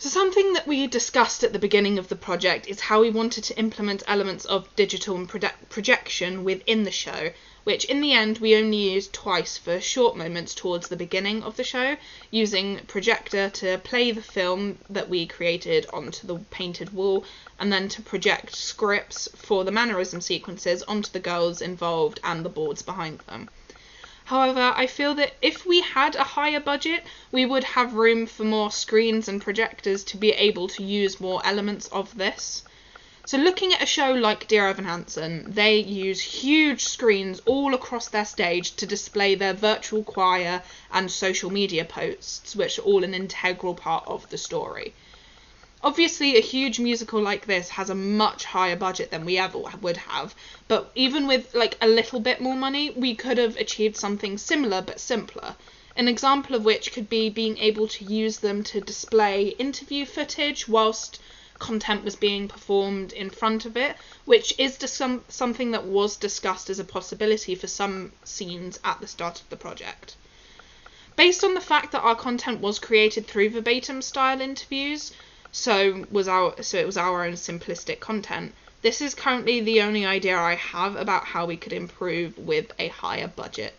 So something that we discussed at the beginning of the project is how we wanted to implement elements of digital and projection within the show, which in the end we only used twice for short moments towards the beginning of the show, using projector to play the film that we created onto the painted wall, and then to project scripts for the mannerism sequences onto the girls involved and the boards behind them. However, I feel that if we had a higher budget, we would have room for more screens and projectors to be able to use more elements of this. So looking at a show like Dear Evan Hansen, they use huge screens all across their stage to display their virtual choir and social media posts, which are all an integral part of the story. Obviously, a huge musical like this has a much higher budget than we ever would have, but even with like a little bit more money, we could have achieved something similar but simpler. An example of which could be being able to use them to display interview footage whilst content was being performed in front of it, which is something that was discussed as a possibility for some scenes at the start of the project. Based on the fact that our content was created through verbatim style interviews, so it was our own simplistic content, this is currently the only idea I have about how we could improve with a higher budget.